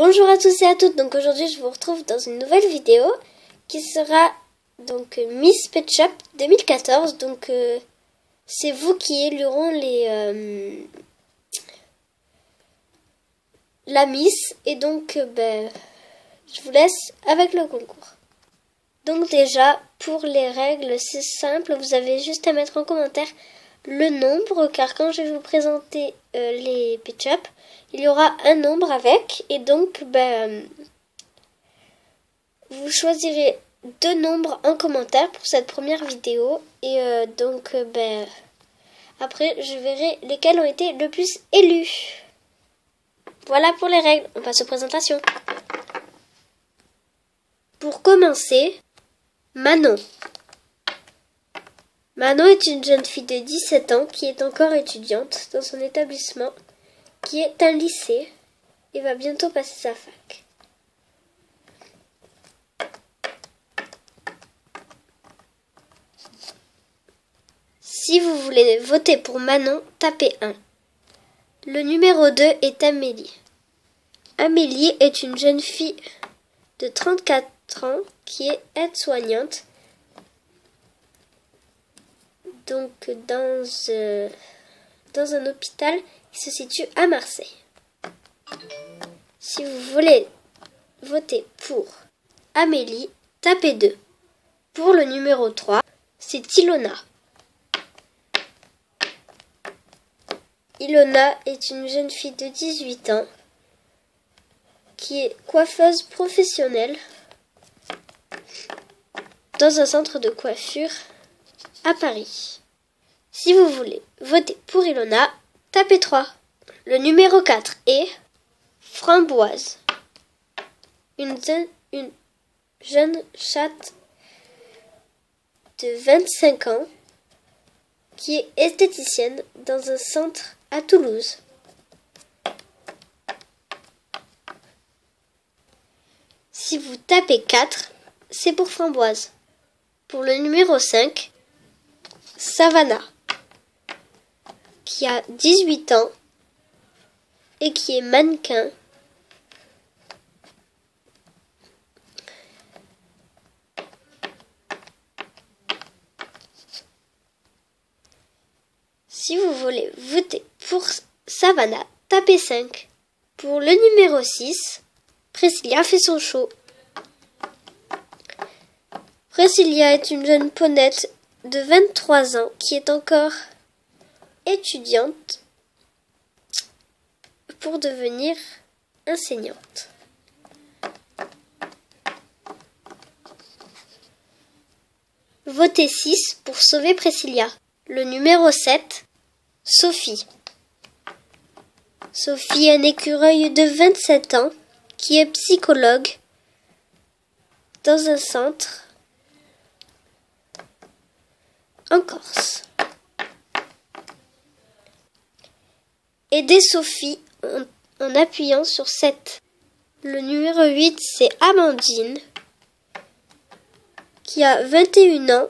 Bonjour à tous et à toutes, donc aujourd'hui je vous retrouve dans une nouvelle vidéo qui sera donc Miss Pet Shop 2014, donc c'est vous qui éliront la Miss et donc je vous laisse avec le concours. Donc déjà pour les règles c'est simple, vous avez juste à mettre en commentaire le nombre car quand je vais vous présenter les Pet Shop, il y aura un nombre avec et donc vous choisirez deux nombres en commentaire pour cette première vidéo et après je verrai lesquels ont été le plus élus. Voilà pour les règles, on passe aux présentations. Pour commencer, Manon. Manon est une jeune fille de 17 ans qui est encore étudiante dans son établissement, qui est un lycée et va bientôt passer sa fac. Si vous voulez voter pour Manon, tapez 1. Le numéro 2 est Amélie. Amélie est une jeune fille de 34 ans qui est aide-soignante donc dans un hôpital qui se situe à Marseille. Si vous voulez voter pour Amélie, tapez 2. Pour le numéro 3, c'est Ilona. Ilona est une jeune fille de 18 ans qui est coiffeuse professionnelle dans un centre de coiffure à Paris. Si vous voulez voter pour Ilona, tapez 3. Le numéro 4 est Framboise. Une jeune chatte de 25 ans qui est esthéticienne dans un centre à Toulouse. Si vous tapez 4, c'est pour Framboise. Pour le numéro 5, Savannah, qui a 18 ans et qui est mannequin. Si vous voulez voter pour Savannah, tapez 5. Pour le numéro 6, Priscilla fait son show. Priscilla est une jeune ponette de 23 ans qui est encore étudiante pour devenir enseignante. Votez 6 pour sauver Priscilla. Le numéro 7, Sophie. Sophie est un écureuil de 27 ans qui est psychologue dans un centre en Corse. Aidez Sophie en appuyant sur 7. Le numéro 8, c'est Amandine, qui a 21 ans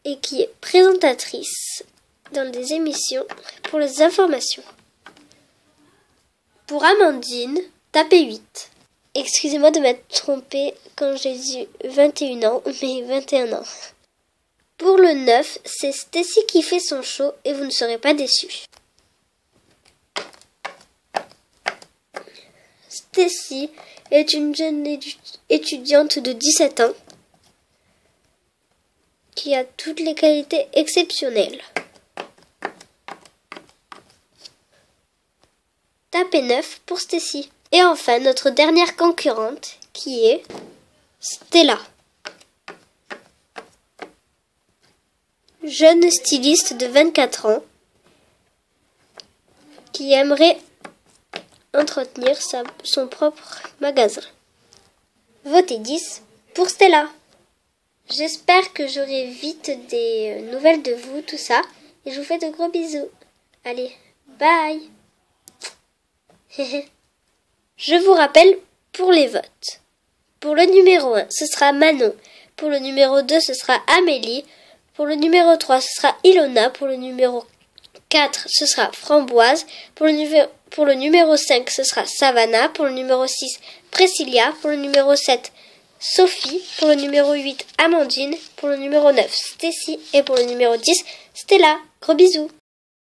et qui est présentatrice dans des émissions pour les informations. Pour Amandine, tapez 8. Excusez-moi de m'être trompée quand j'ai dit 21 ans, mais 21 ans. Pour le 9, c'est Stacy qui fait son show et vous ne serez pas déçus. Stacy est une jeune étudiante de 17 ans qui a toutes les qualités exceptionnelles. Tapez 9 pour Stacy. Et enfin, notre dernière concurrente qui est Stella. Jeune styliste de 24 ans qui aimerait entretenir son propre magasin. Votez 10 pour Stella. J'espère que j'aurai vite des nouvelles de vous, tout ça. Et je vous fais de gros bisous. Allez, bye. Je vous rappelle pour les votes. Pour le numéro 1, ce sera Manon. Pour le numéro 2, ce sera Amélie. Pour le numéro 3, ce sera Ilona. Pour le numéro 4, ce sera Framboise. Pour le numéro 5, ce sera Savannah. Pour le numéro 6, Priscilla. Pour le numéro 7, Sophie. Pour le numéro 8, Amandine. Pour le numéro 9, Stacy. Et pour le numéro 10, Stella. Gros bisous.